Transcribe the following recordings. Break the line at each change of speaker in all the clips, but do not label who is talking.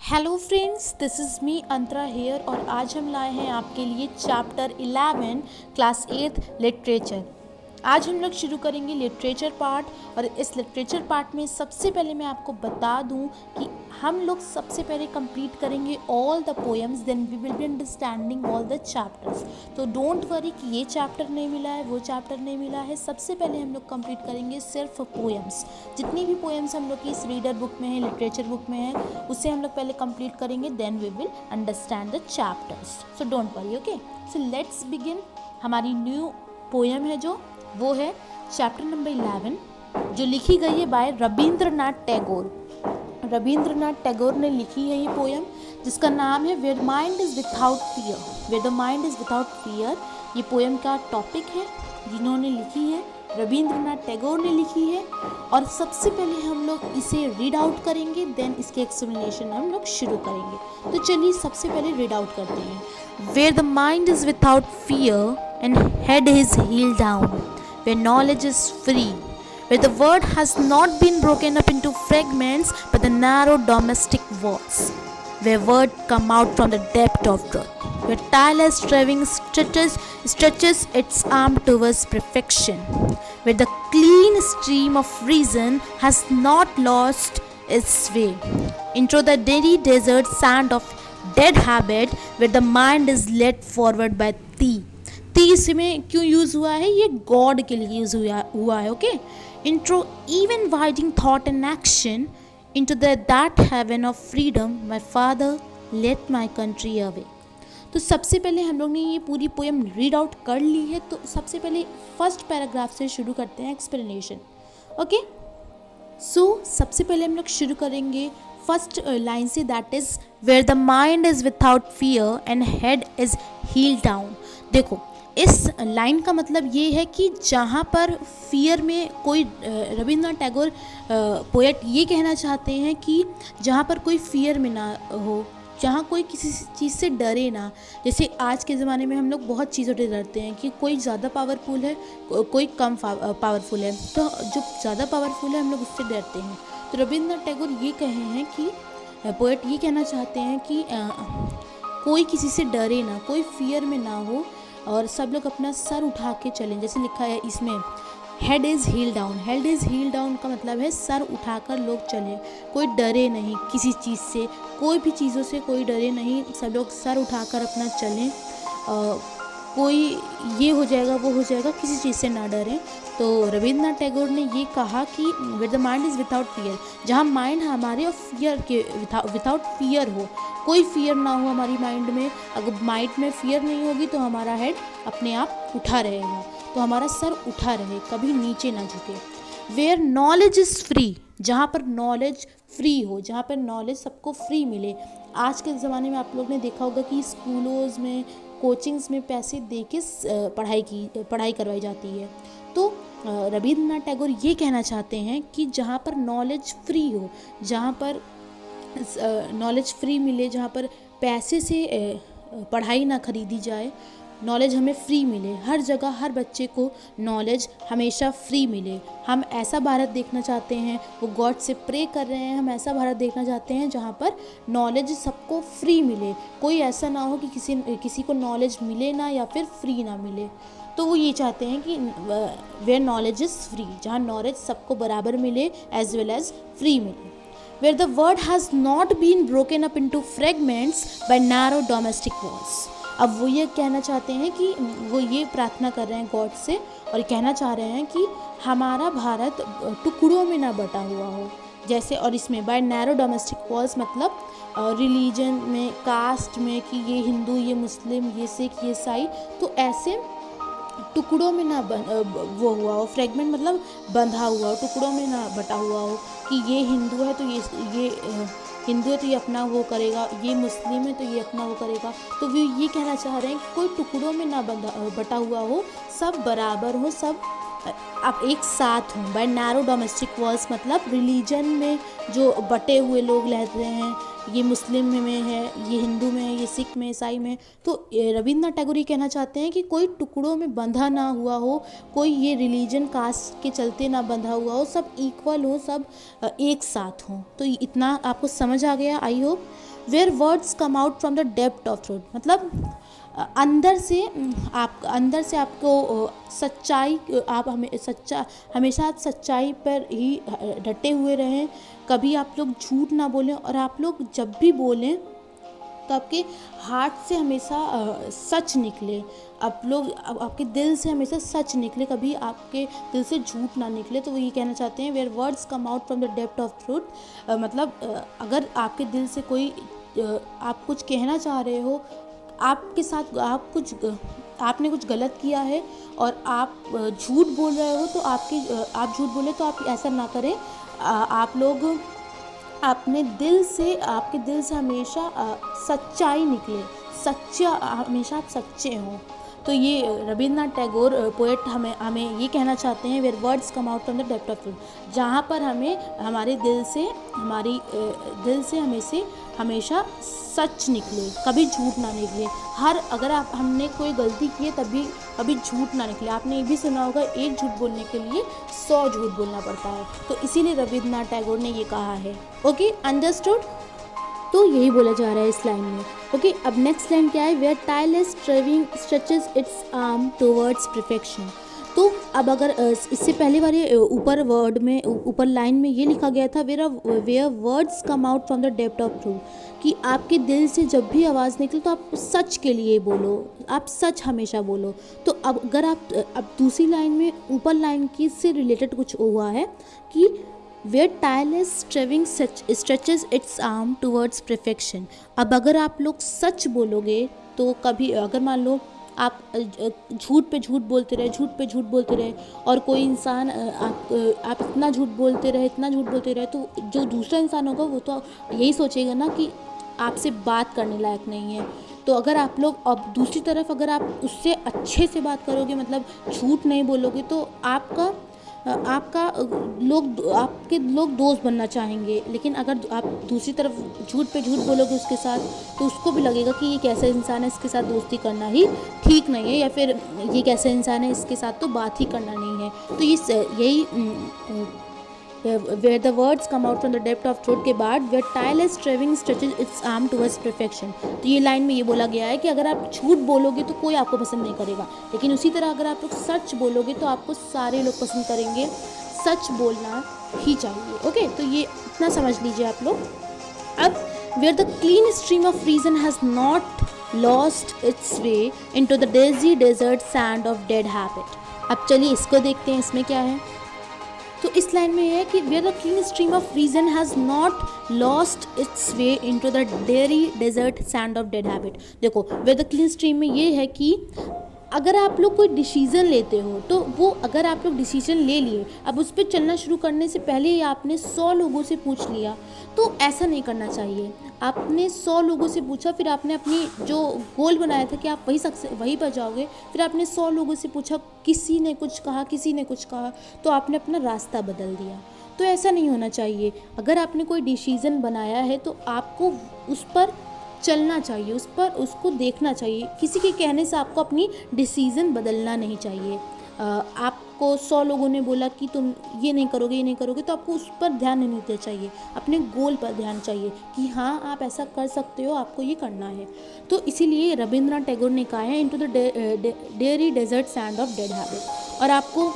Hello friends, this is me Antara here और आज हम लाए हैं आपके लिए चैप्टर 11 क्लास 8 लिटरेचर। आज हम लोग शुरू करेंगे लिटरेचर पार्ट। और इस लिटरेचर पार्ट में सबसे पहले मैं आपको बता दूं कि हम लोग सबसे पहले कंप्लीट करेंगे all the poems, then we will be understanding all the chapters. तो डोंट वरी कि ये चैप्टर नहीं मिला है, वो चैप्टर नहीं मिला है। सबसे पहले हम लोग कंप्लीट करेंगे सिर्फ पोएम्स। जितनी भी पोएम्स हम लोग की इस रीडर बुक में है, लिटरेचर बुक में है, उसे हम लोग पहले कंप्लीट करेंगे, then we will understand the chapters. So don't worry, okay. So let's begin. हमारी न्यू पोएम है जो वो है चैप्टर नंबर 11, जो लिखी गई है बाय रविंद्रनाथ टैगोर। रविंद्रनाथ टैगोर ने लिखी है ये पोएम, जिसका नाम है where mind is without fear. Where the mind is without fear ये पोएम का टॉपिक है, जिन्होंने लिखी है रविंद्रनाथ टैगोर ने लिखी है। और सबसे पहले हम लोग इसे रीड आउट करेंगे, देन इसके एक्सप्लेनेशन हम लोग शुरू करेंगे। तो चलिए सबसे पहले रीड आउट करते हैं। Where the mind is without fear and head is heel down, where knowledge is free, where the word has not been broken up into fragments by the narrow domestic walls, where word come out from the depth of truth, where tireless striving stretches its arm towards perfection, where the clean stream of reason has not lost its way into the dirty desert sand of dead habit, where the mind is led forward by thee। इसमें क्यों use हुआ है? ये God के लिए use हुआ है, okay. Into even widening thought and action into that heaven of freedom my father let my country away. तो सबसे पहले हम लोग ने ये पूरी पोएम रीड आउट कर ली है, तो सबसे पहले फर्स्ट पैराग्राफ से शुरू करते हैं एक्सप्लेनेशन, ओके। सो सबसे पहले हम लोग शुरू करेंगे फर्स्ट लाइन से, that is where the mind is without fear and head is heel down. देखो, इस लाइन का मतलब ये है कि जहाँ पर फियर में कोई, रविंद्रनाथ टैगोर पोएट ये कहना चाहते हैं कि जहाँ पर कोई फियर में ना हो, जहाँ कोई किसी चीज़ से डरे ना। जैसे आज के ज़माने में हम लोग बहुत चीज़ों से डरते हैं कि कोई ज़्यादा पावरफुल है, कोई कम पावरफुल है, तो जो ज़्यादा पावरफुल है हम लोग उससे डरते हैं। तो रविंद्रनाथ टैगोर ये कहे हैं कि पोएट ये कहना चाहते हैं कि कोई किसी से डरे ना, कोई फियर में ना हो और सब लोग अपना सर उठा के चलें। जैसे लिखा है इसमें head is heel down. Head is heel down का मतलब है सर उठाकर लोग चलें, कोई डरे नहीं किसी चीज़ से, कोई भी चीज़ों से कोई डरे नहीं, सब लोग सर उठाकर अपना चलें। कोई ये हो जाएगा वो हो जाएगा, किसी चीज़ से ना डरें। तो रविंद्रनाथ टैगोर ने ये कहा कि where the mind is without fear, जहाँ माइंड हमारे और फियर के विदाउट फियर हो, कोई फियर ना हो हमारी माइंड में। अगर माइंड में फियर नहीं होगी तो हमारा हेड अपने आप उठा रहेगा, तो हमारा सर उठा रहे, कभी नीचे ना झुके। वेयर नॉलेज इज़ फ्री, जहाँ पर नॉलेज फ्री हो, जहाँ पर नॉलेज सबको फ्री मिले। आज के ज़माने में आप लोग ने देखा होगा कि स्कूलों में, कोचिंग्स में पैसे दे के पढ़ाई करवाई जाती है। तो रविंद्रनाथ टैगोर ये कहना चाहते हैं कि जहाँ पर नॉलेज फ्री हो, जहाँ पर नॉलेज फ्री मिले, जहाँ पर पैसे से पढ़ाई ना खरीदी जाए, नॉलेज हमें फ्री मिले, हर जगह हर बच्चे को नॉलेज हमेशा फ्री मिले। हम ऐसा भारत देखना चाहते हैं, वो गॉड से प्रे कर रहे हैं, हम ऐसा भारत देखना चाहते हैं जहाँ पर नॉलेज सबको फ्री मिले। कोई ऐसा ना हो कि किसी को नॉलेज मिले ना या फिर फ्री ना मिले। तो वो ये चाहते हैं कि वेयर नॉलेज इज़ फ्री, जहाँ नॉलेज सबको बराबर मिले एज वेल एज फ्री मिले। Where the word has not been broken up into fragments by narrow domestic walls. अब वो ये कहना चाहते हैं कि वो ये प्रार्थना कर रहे हैं गॉड से और कहना चाह रहे हैं कि हमारा भारत टुकड़ों में ना बटा हुआ हो, जैसे। और इसमें बाय नैरो डोमेस्टिक वॉल्स मतलब रिलीजन में, कास्ट में, कि ये हिंदू, ये मुस्लिम, ये सिख, ये ईसाई, तो ऐसे टुकड़ों में ना वो हुआ हो। फ्रेगमेंट मतलब बंधा हुआ हो, टुकड़ों में ना बटा हुआ हो कि ये हिंदू है तो ये हिंदू है तो ये अपना वो करेगा, ये मुस्लिम है तो ये अपना वो करेगा। तो वो ये कहना चाह रहे हैं कि कोई टुकड़ों में ना बटा हुआ हो, सब बराबर हो, सब आप एक साथ हों। बाय नैरो डोमेस्टिक वॉल्स मतलब रिलीजन में जो बटे हुए लोग रहते हैं, ये मुस्लिम में है, ये हिंदू में है, ये सिख में, ईसाई में। तो रविंद्रनाथ टैगोर ये कहना चाहते हैं कि कोई टुकड़ों में बंधा ना हुआ हो, कोई ये रिलीजन कास्ट के चलते ना बंधा हुआ हो, सब इक्वल हो, सब एक साथ हों। तो इतना आपको समझ आ गया, I hope. Where words come out from the depth of truth, मतलब अंदर से आपको सच्चाई, आप हमेशा आप सच्चाई पर ही डटे हुए रहें, कभी आप लोग झूठ ना बोलें, और आप लोग जब भी बोलें तो आपके हार्ट से हमेशा सच निकले, आपके दिल से हमेशा सच निकले, कभी आपके दिल से झूठ ना निकले। तो वो ये कहना चाहते हैं where words come out from the depth of truth, मतलब अगर आपके दिल से कोई आप कुछ कहना चाह रहे हो, आपके साथ आपने कुछ गलत किया है और आप झूठ बोल रहे हो, तो आप झूठ बोले तो आप ऐसा ना करें। आप लोग आपके दिल से हमेशा सच्चाई निकले, हमेशा आप सच्चे हों। तो ये रविंद्रनाथ टैगोर पोएट हमें ये कहना चाहते हैं where words come out from the depth of truth, जहाँ पर हमारे दिल से हमेशा सच निकले, कभी झूठ ना निकले। अगर हमने कोई गलती की है तभी कभी झूठ ना निकले। आपने ये भी सुना होगा, एक झूठ बोलने के लिए 100 झूठ बोलना पड़ता है, तो इसीलिए रविंद्रनाथ टैगोर ने ये कहा है। Okay, understood. तो यही बोला जा रहा है इस लाइन में। ओके, अब नेक्स्ट लाइन क्या है, where tireless striving stretches its arm towards perfection. तो अब अगर इससे पहले वाले ऊपर लाइन में ये लिखा गया था where words come out from the depth of truth, कि आपके दिल से जब भी आवाज़ निकले तो आप सच के लिए बोलो, आप सच हमेशा बोलो। तो अब अगर अब दूसरी लाइन में ऊपर लाइन की से रिलेटेड कुछ हुआ है कि where tireless striving stretches its arm towards perfection. अब अगर आप लोग सच बोलोगे तो कभी अगर मान लो आप झूठ पे झूठ बोलते रहे और कोई इंसान आप इतना झूठ बोलते रहे तो जो दूसरा इंसान होगा वो तो यही सोचेगा ना कि आपसे बात करने लायक नहीं है। तो अगर आप लोग अब दूसरी तरफ अगर आप उससे अच्छे से बात करोगे, मतलब झूठ नहीं बोलोगे, तो आपके लोग दोस्त बनना चाहेंगे। लेकिन अगर आप दूसरी तरफ झूठ पे झूठ बोलोगे उसके साथ, तो उसको भी लगेगा कि ये कैसा इंसान है, इसके साथ दोस्ती करना ही ठीक नहीं है, या फिर ये कैसा इंसान है, इसके साथ तो बात ही करना नहीं है। तो यही where the words come out from the depth of truth के बाद where tireless striving stretches its arm towards perfection. तो ये लाइन में ये बोला गया है कि अगर आप झूठ बोलोगे तो कोई आपको पसंद नहीं करेगा, लेकिन उसी तरह अगर आप लोग सच बोलोगे तो आपको सारे लोग पसंद करेंगे। सच बोलना ही चाहिए। ओके, तो ये इतना समझ लीजिए आप लोग। अब where the clean stream of reason has not lost its way into the dreary desert sand of dead habit. अब चलिए इसको देखते हैं, इसमें क्या है। तो इस लाइन में है कि where the clean stream of reason has not lost its way into the dreary desert sand of dead habit. देखो, वेयर द क्लीन स्ट्रीम में ये है कि अगर आप लोग कोई डिसीज़न लेते हो तो वो अगर आप लोग डिसीज़न ले लिए, अब उस पर चलना शुरू करने से पहले ही आपने 100 लोगों से पूछ लिया, तो ऐसा नहीं करना चाहिए। आपने 100 लोगों से पूछा, फिर आपने अपनी जो गोल बनाया था कि आप वहीं पर जाओगे, फिर आपने 100 लोगों से पूछा, किसी ने कुछ कहा, तो आपने अपना रास्ता बदल दिया। तो ऐसा नहीं होना चाहिए। अगर आपने कोई डिसीज़न बनाया है तो आपको उस पर चलना चाहिए, उसको देखना चाहिए। किसी के कहने से आपको अपनी डिसीज़न बदलना नहीं चाहिए। आपको 100 लोगों ने बोला कि तुम ये नहीं करोगे, तो आपको उस पर ध्यान नहीं देना चाहिए, अपने गोल पर ध्यान चाहिए कि हाँ आप ऐसा कर सकते हो, आपको ये करना है। तो इसीलिए रविंद्रनाथ टैगोर ने कहा है into the dreary desert sand of dead habit. और आपको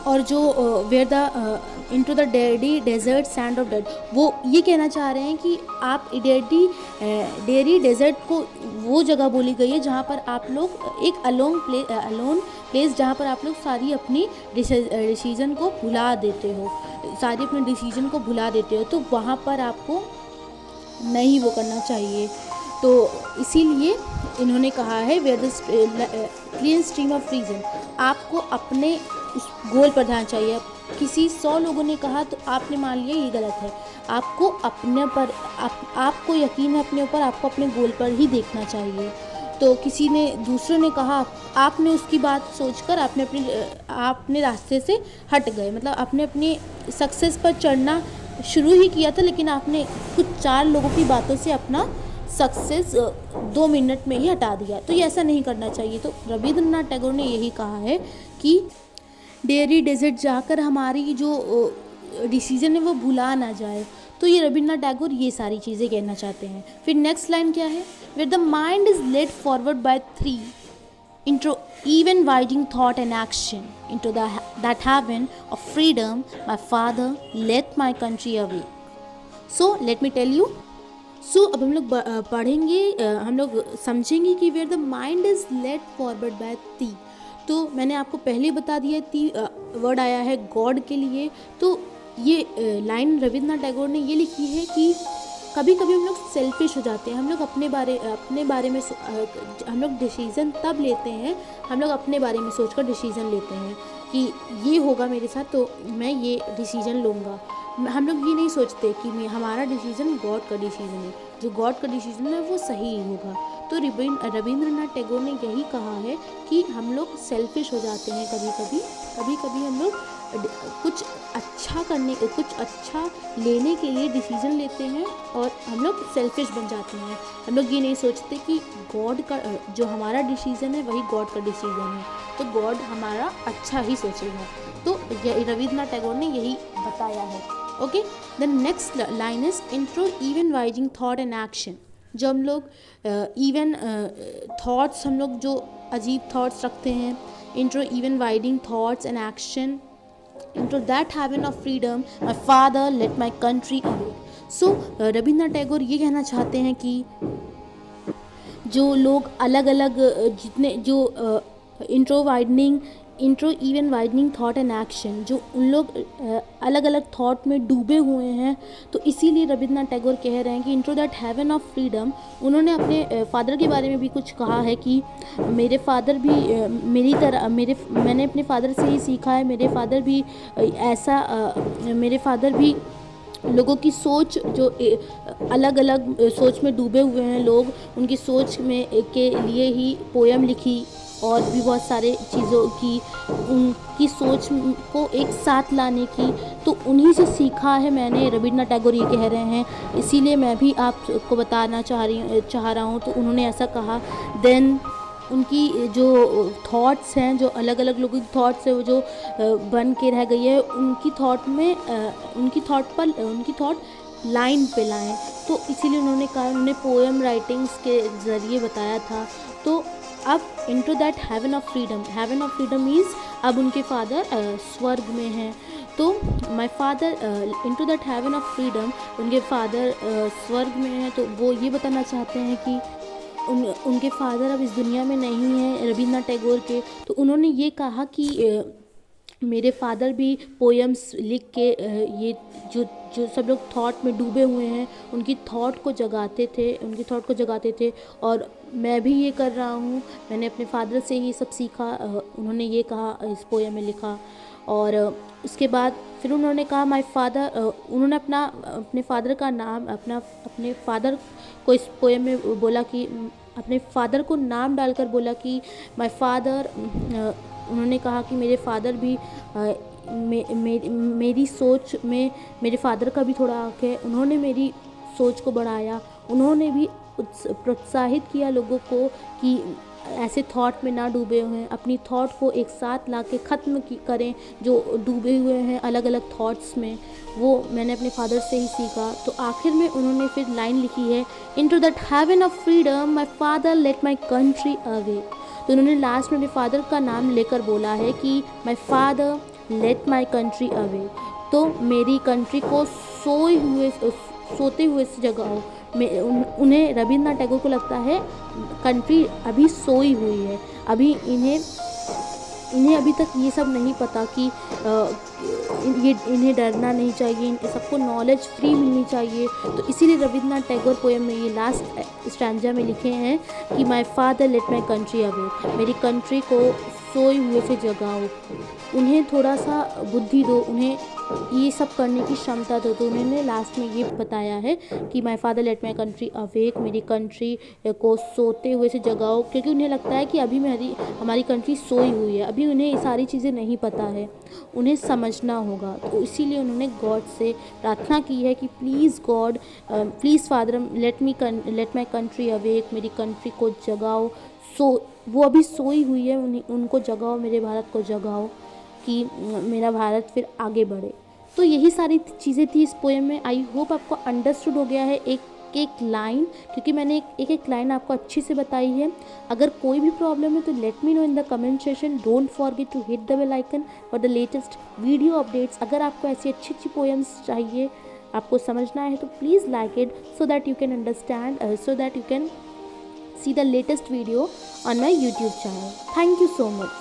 और जो where the into the desert sand of dead, वो ये कहना चाह रहे हैं कि आप डेरी डेजर्ट को वो जगह बोली गई है जहाँ पर आप लोग एक अलोन प्लेस जहाँ पर आप लोग सारी अपनी डिसीजन को भुला देते हो, तो वहाँ पर आपको नहीं वो करना चाहिए। तो इसीलिए इन्होंने कहा है where the clean stream of reason, आपको अपने उस गोल पर ध्यान चाहिए। किसी 100 लोगों ने कहा तो आपने मान लिया ये गलत है, आपको अपने पर आपको यकीन है अपने ऊपर, आपको अपने गोल पर ही देखना चाहिए। तो दूसरों ने कहा, आपने उसकी बात सोचकर आपने रास्ते से हट गए, मतलब आपने अपनी सक्सेस पर चढ़ना शुरू ही किया था, लेकिन आपने कुछ 4 लोगों की बातों से अपना सक्सेस 2 मिनट में ही हटा दिया। तो ये ऐसा नहीं करना चाहिए। तो रविंद्रनाथ टैगोर ने यही कहा है कि डेरी डेजर्ट जाकर हमारी जो डिसीज़न है वो भुला ना जाए। तो ये रविन्द्रनाथ टैगोर ये सारी चीज़ें कहना चाहते हैं। फिर नेक्स्ट लाइन क्या है, where the mind is led forward by thee into even widening thought and action into that heaven of freedom my father let my country away. So let me tell you. So अब हम लोग पढ़ेंगे, हम लोग समझेंगे कि where the mind is led forward by thee. तो मैंने आपको पहले बता दिया थी वर्ड आया है गॉड के लिए। तो ये लाइन रविन्द्रनाथ टैगोर ने ये लिखी है कि कभी कभी हम लोग सेल्फिश हो जाते हैं, हम लोग अपने बारे में हम लोग डिसीज़न तब लेते हैं, हम लोग अपने बारे में सोचकर डिसीज़न लेते हैं कि ये होगा मेरे साथ तो मैं ये डिसीज़न लूँगा। हम लोग ये नहीं सोचते कि हमारा डिसीज़न गॉड का डिसीज़न है, जो गॉड का डिसीज़न है वो सही ही होगा। तो रविन्द्रनाथ टैगोर ने यही कहा है कि हम लोग सेल्फिश हो जाते हैं कभी कभी हम लोग कुछ अच्छा लेने के लिए डिसीज़न लेते हैं और हम लोग सेल्फिश बन जाते हैं। हम लोग ये नहीं सोचते कि गॉड का जो हमारा डिसीज़न है वही गॉड का डिसीज़न है, तो गॉड हमारा अच्छा ही सोचेगा। तो रविन्द्रनाथ टैगोर ने यही बताया है। Okay, the next line is into even widening thought and action. जो हम लोग इवन थॉट्स, हम लोग जो अजीब थॉट्स रखते हैं, into even widening thoughts and action into that heaven of freedom my father let my country away. So Rabindranath Tagore ये कहना चाहते हैं कि जो लोग अलग अलग जितने जो intro even widening thought and action, जो उन लोग अलग अलग थॉट में डूबे हुए हैं, तो इसीलिए रविन्द्रनाथ टैगोर कह रहे हैं कि intro that heaven of freedom. उन्होंने अपने फादर के बारे में भी कुछ कहा है कि मेरे फादर भी मेरी तरह मैंने अपने फादर से ही सीखा है, मेरे फादर भी लोगों की सोच जो अलग अलग सोच में डूबे हुए हैं लोग, उनकी सोच में के लिए ही पोयम लिखी और भी बहुत सारे चीज़ों की, उनकी सोच को एक साथ लाने की, तो उन्हीं से सीखा है मैंने। रविन्द्रनाथ टैगोर ये कह रहे हैं, इसीलिए मैं भी आपको बताना चाह रहा हूँ। तो उन्होंने ऐसा कहा। देन उनकी जो थॉट्स हैं, जो अलग अलग लोगों की थॉट्स है, वो जो बन के रह गई है, उनकी थॉट लाइन पे लाएं। तो इसीलिए उन्होंने कहा, उन्होंने पोएम राइटिंग्स के ज़रिए बताया था। तो अब into that heaven of freedom means अब उनके फादर स्वर्ग में हैं। तो my father into that heaven of freedom, उनके फादर स्वर्ग में हैं। तो वो ये बताना चाहते हैं कि उनके फादर अब इस दुनिया में नहीं हैं, रविन्द्रनाथ टैगोर के। तो उन्होंने ये कहा कि मेरे फादर भी पोएम्स लिख के ये जो सब लोग थॉट में डूबे हुए हैं, उनकी थॉट को जगाते थे और मैं भी ये कर रहा हूँ। मैंने अपने फादर से ही सब सीखा, उन्होंने ये कहा, इस पोएम में लिखा। और उसके बाद फिर उन्होंने कहा माय फादर, उन्होंने अपने फादर का नाम अपने फादर को इस पोएम में बोला कि अपने फादर को नाम डालकर बोला कि माय फादर। उन्होंने कहा कि मेरे फादर भी मेरी सोच में मेरे फादर का भी थोड़ा हक है। उन्होंने मेरी सोच को बढ़ाया, उन्होंने भी प्रोत्साहित किया लोगों को कि ऐसे थॉट में ना डूबे हुए हैं, अपनी थॉट को एक साथ ला के ख़त्म करें, जो डूबे हुए हैं अलग अलग थॉट्स में। वो मैंने अपने फादर से ही सीखा। तो आखिर में उन्होंने फिर लाइन लिखी है, into that heaven of freedom my father let my country away. तो उन्होंने लास्ट में अपने फादर का नाम लेकर बोला है कि my father let my country away. तो मेरी कंट्री को सोते हुए से जगाओ। उन्हें रविन्द्रनाथ टैगोर को लगता है कंट्री अभी सोई हुई है, अभी इन्हें अभी तक ये सब नहीं पता कि इन्हें डरना नहीं चाहिए, इन सबको नॉलेज फ्री मिलनी चाहिए। तो इसीलिए रविन्द्रनाथ टैगोर पोएम में ये लास्ट स्टैंजा में लिखे हैं कि my father let my country away, मेरी कंट्री को सोए हुए से जगाओ, उन्हें थोड़ा सा बुद्धि दो, उन्हें ये सब करने की क्षमता दो। तो उन्होंने लास्ट में ये बताया है कि my father let my country awake, मेरी कंट्री को सोते हुए से जगाओ, क्योंकि उन्हें लगता है कि अभी हमारी कंट्री सोई हुई है, अभी उन्हें ये सारी चीज़ें नहीं पता है, उन्हें समझना होगा। तो इसीलिए उन्होंने गॉड से प्रार्थना की है कि please God, please father let my country awake, मेरी कंट्री को जगाओ। वो अभी सोई हुई है, उनको जगाओ, मेरे भारत को जगाओ कि मेरा भारत फिर आगे बढ़े। तो यही सारी चीज़ें थी इस पोएम में। आई होप आपको अंडरस्टूड हो गया है एक एक लाइन, क्योंकि मैंने एक एक लाइन आपको अच्छे से बताई है। अगर कोई भी प्रॉब्लम है तो let me know in the comment session. Don't forget to hit the bell icon for the latest video updates. अगर आपको ऐसी अच्छी अच्छी पोएम्स चाहिए, आपको समझना है, तो please like it so that you can understand, so that you can see the latest video on my YouTube channel. Thank you so much.